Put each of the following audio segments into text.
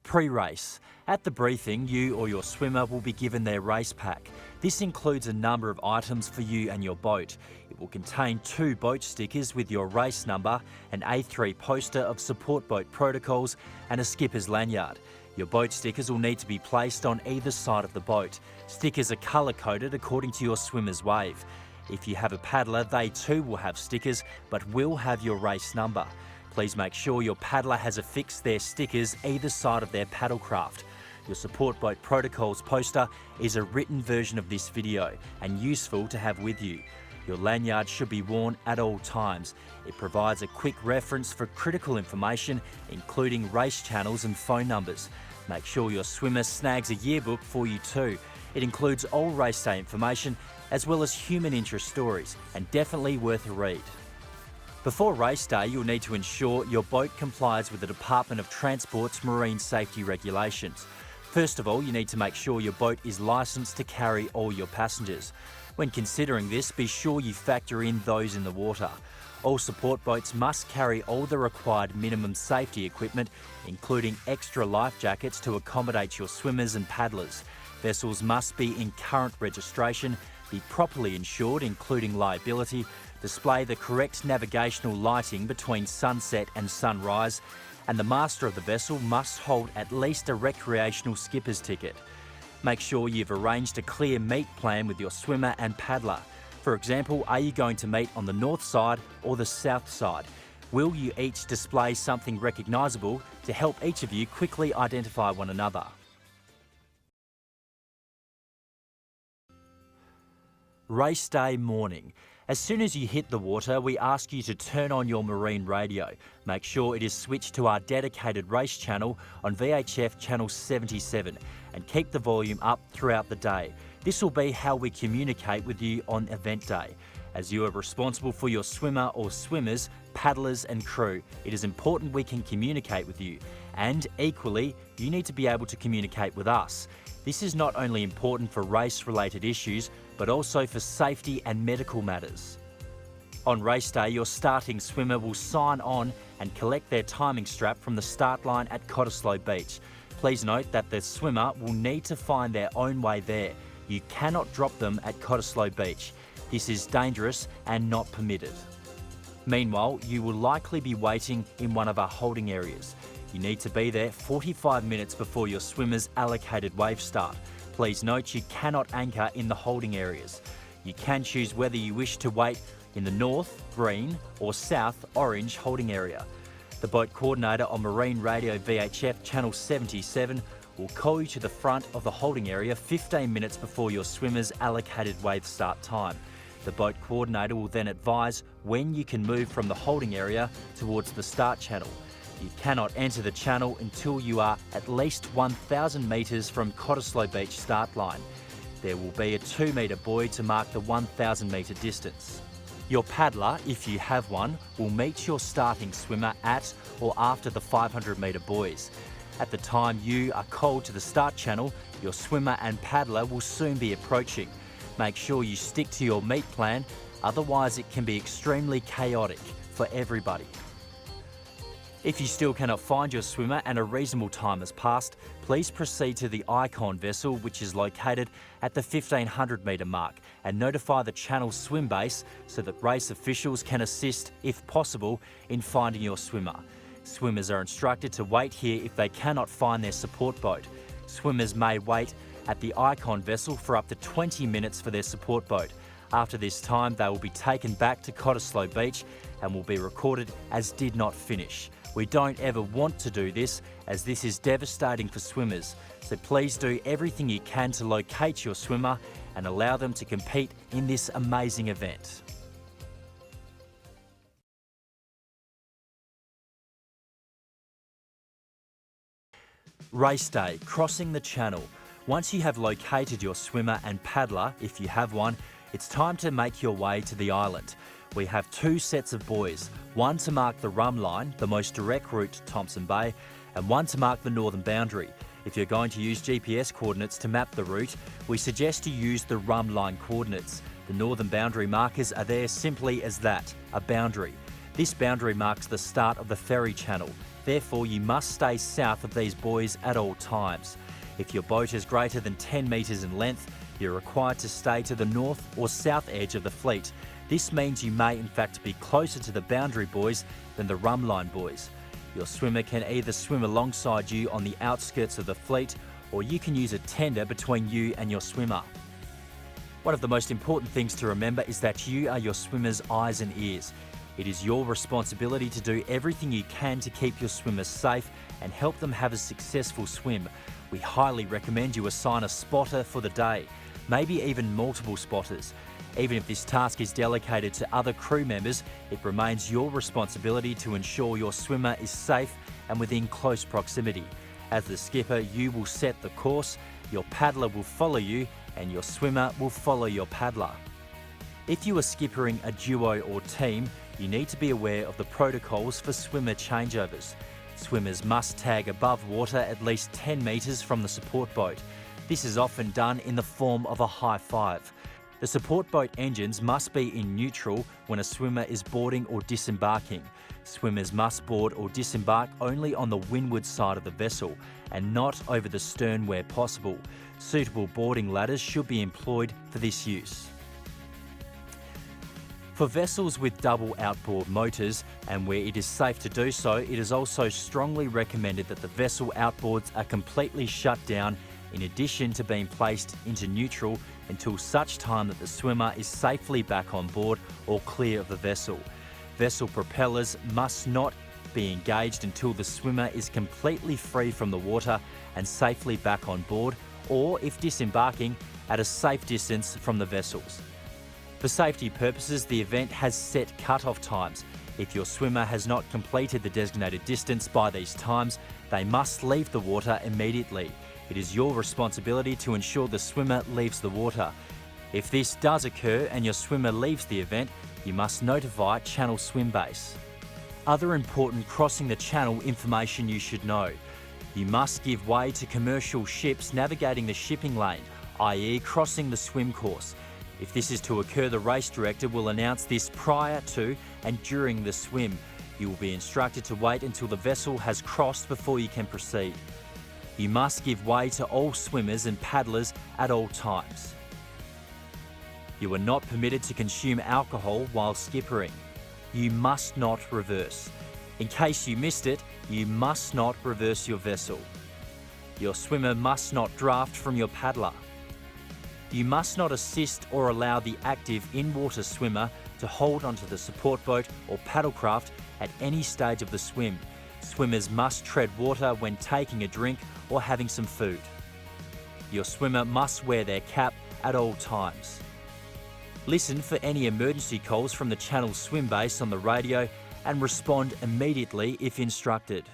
Pre-race. At the briefing, you or your swimmer will be given their race pack. This includes a number of items for you and your boat. It will contain 2 boat stickers with your race number, an A3 poster of support boat protocols and a skipper's lanyard. Your boat stickers will need to be placed on either side of the boat. Stickers are colour-coded according to your swimmer's wave. If you have a paddler, they too will have stickers but will have your race number. Please make sure your paddler has affixed their stickers either side of their paddlecraft. Your support boat protocols poster is a written version of this video and useful to have with you. Your lanyard should be worn at all times. It provides a quick reference for critical information, including race channels and phone numbers. Make sure your swimmer snags a yearbook for you too. It includes all race day information as well as human interest stories, and definitely worth a read. Before race day, you'll need to ensure your boat complies with the Department of Transport's marine safety regulations. First of all, you need to make sure your boat is licensed to carry all your passengers. When considering this, be sure you factor in those in the water. All support boats must carry all the required minimum safety equipment, including extra life jackets to accommodate your swimmers and paddlers. Vessels must be in current registration, be properly insured, including liability, display the correct navigational lighting between sunset and sunrise, and the master of the vessel must hold at least a recreational skipper's ticket. Make sure you've arranged a clear meet plan with your swimmer and paddler. For example, are you going to meet on the north side or the south side? Will you each display something recognisable to help each of you quickly identify one another? Race day morning. As soon as you hit the water, we ask you to turn on your marine radio. Make sure it is switched to our dedicated race channel on VHF channel 77 and keep the volume up throughout the day. This will be how we communicate with you on event day. As you are responsible for your swimmer or swimmers, paddlers and crew, it is important we can communicate with you. And equally, you need to be able to communicate with us. This is not only important for race-related issues, but also for safety and medical matters. On race day, your starting swimmer will sign on and collect their timing strap from the start line at Cottesloe Beach. Please note that the swimmer will need to find their own way there. You cannot drop them at Cottesloe Beach. This is dangerous and not permitted. Meanwhile, you will likely be waiting in one of our holding areas. You need to be there 45 minutes before your swimmer's allocated wave start. Please note you cannot anchor in the holding areas. You can choose whether you wish to wait in the north, green, or south, orange holding area. The boat coordinator on Marine Radio VHF channel 77 will call you to the front of the holding area 15 minutes before your swimmer's allocated wave start time. The boat coordinator will then advise when you can move from the holding area towards the start channel. You cannot enter the channel until you are at least 1,000 metres from Cottesloe Beach start line. There will be a 2-metre buoy to mark the 1,000 metre distance. Your paddler, if you have one, will meet your starting swimmer at or after the 500-metre buoys. At the time you are called to the start channel, your swimmer and paddler will soon be approaching. Make sure you stick to your meet plan, otherwise it can be extremely chaotic for everybody. If you still cannot find your swimmer and a reasonable time has passed, please proceed to the Icon vessel, which is located at the 1,500 metre mark, and notify the channel swim base so that race officials can assist, if possible, in finding your swimmer. Swimmers are instructed to wait here if they cannot find their support boat. Swimmers may wait at the Icon vessel for up to 20 minutes for their support boat. After this time, they will be taken back to Cottesloe Beach and will be recorded as did not finish. We don't ever want to do this, as this is devastating for swimmers, so please do everything you can to locate your swimmer and allow them to compete in this amazing event. Race day, crossing the channel. Once you have located your swimmer and paddler, if you have one, it's time to make your way to the island. We have 2 sets of buoys, one to mark the Rum Line, the most direct route to Thompson Bay, and one to mark the northern boundary. If you're going to use GPS coordinates to map the route, we suggest you use the Rum Line coordinates. The northern boundary markers are there simply as that, a boundary. This boundary marks the start of the ferry channel. Therefore, you must stay south of these buoys at all times. If your boat is greater than 10 metres in length, you're required to stay to the north or south edge of the fleet. This means you may in fact be closer to the boundary buoys than the rumline buoys. Your swimmer can either swim alongside you on the outskirts of the fleet, or you can use a tender between you and your swimmer. One of the most important things to remember is that you are your swimmer's eyes and ears. It is your responsibility to do everything you can to keep your swimmers safe and help them have a successful swim. We highly recommend you assign a spotter for the day, maybe even multiple spotters. Even if this task is delegated to other crew members, it remains your responsibility to ensure your swimmer is safe and within close proximity. As the skipper, you will set the course, your paddler will follow you, and your swimmer will follow your paddler. If you are skippering a duo or team, you need to be aware of the protocols for swimmer changeovers. Swimmers must tag above water at least 10 metres from the support boat. This is often done in the form of a high five. The support boat engines must be in neutral when a swimmer is boarding or disembarking. Swimmers must board or disembark only on the windward side of the vessel and not over the stern where possible. Suitable boarding ladders should be employed for this use. For vessels with double outboard motors, and where it is safe to do so, it is also strongly recommended that the vessel outboards are completely shut down in addition to being placed into neutral until such time that the swimmer is safely back on board or clear of the vessel. Vessel propellers must not be engaged until the swimmer is completely free from the water and safely back on board, or if disembarking, at a safe distance from the vessels. For safety purposes, the event has set cut-off times. If your swimmer has not completed the designated distance by these times, they must leave the water immediately. It is your responsibility to ensure the swimmer leaves the water. If this does occur and your swimmer leaves the event, you must notify Channel Swim Base. Other important crossing the channel information you should know. You must give way to commercial ships navigating the shipping lane, i.e. crossing the swim course. If this is to occur, the race director will announce this prior to and during the swim. You will be instructed to wait until the vessel has crossed before you can proceed. You must give way to all swimmers and paddlers at all times. You are not permitted to consume alcohol while skippering. You must not reverse. In case you missed it, you must not reverse your vessel. Your swimmer must not draft from your paddler. You must not assist or allow the active in-water swimmer to hold onto the support boat or paddlecraft at any stage of the swim. Swimmers must tread water when taking a drink or having some food. Your swimmer must wear their cap at all times. Listen for any emergency calls from the Channel Swim Base on the radio and respond immediately if instructed.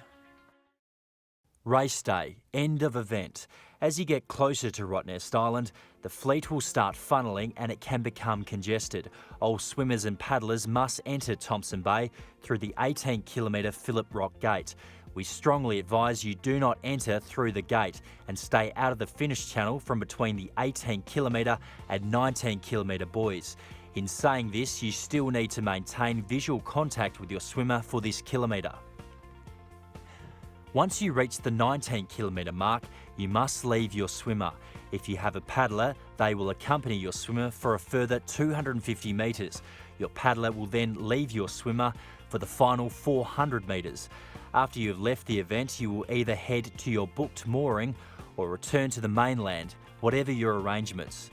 Race day, end of event. As you get closer to Rottnest Island, the fleet will start funneling and it can become congested. All swimmers and paddlers must enter Thompson Bay through the 18-kilometre Phillip Rock Gate. We strongly advise you do not enter through the gate and stay out of the finish channel from between the 18-kilometre and 19-kilometre buoys. In saying this, you still need to maintain visual contact with your swimmer for this kilometre. Once you reach the 19-kilometre mark, you must leave your swimmer. If you have a paddler, they will accompany your swimmer for a further 250 metres. Your paddler will then leave your swimmer for the final 400 metres. After you have left the event, you will either head to your booked mooring or return to the mainland, whatever your arrangements.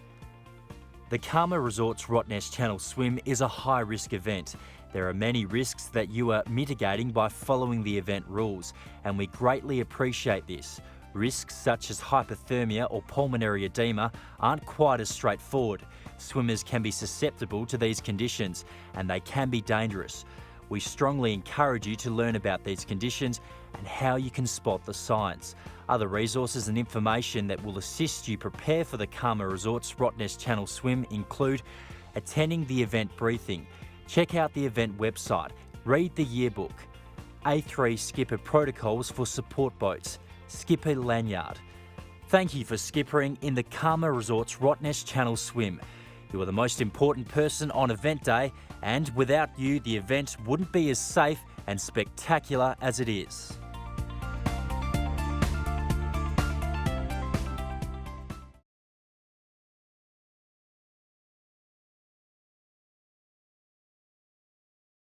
The Karma Resorts Rottnest Channel Swim is a high-risk event. There are many risks that you are mitigating by following the event rules, and we greatly appreciate this. Risks such as hypothermia or pulmonary edema aren't quite as straightforward. Swimmers can be susceptible to these conditions, and they can be dangerous. We strongly encourage you to learn about these conditions and how you can spot the signs. Other resources and information that will assist you prepare for the Karma Resorts Rottnest Channel Swim include attending the event briefing, check out the event website, read the yearbook, A3 skipper protocols for support boats, skipper lanyard. Thank you for skippering in the Karma Resorts Rottnest Channel Swim. You are the most important person on event day, and without you, the event wouldn't be as safe and spectacular as it is.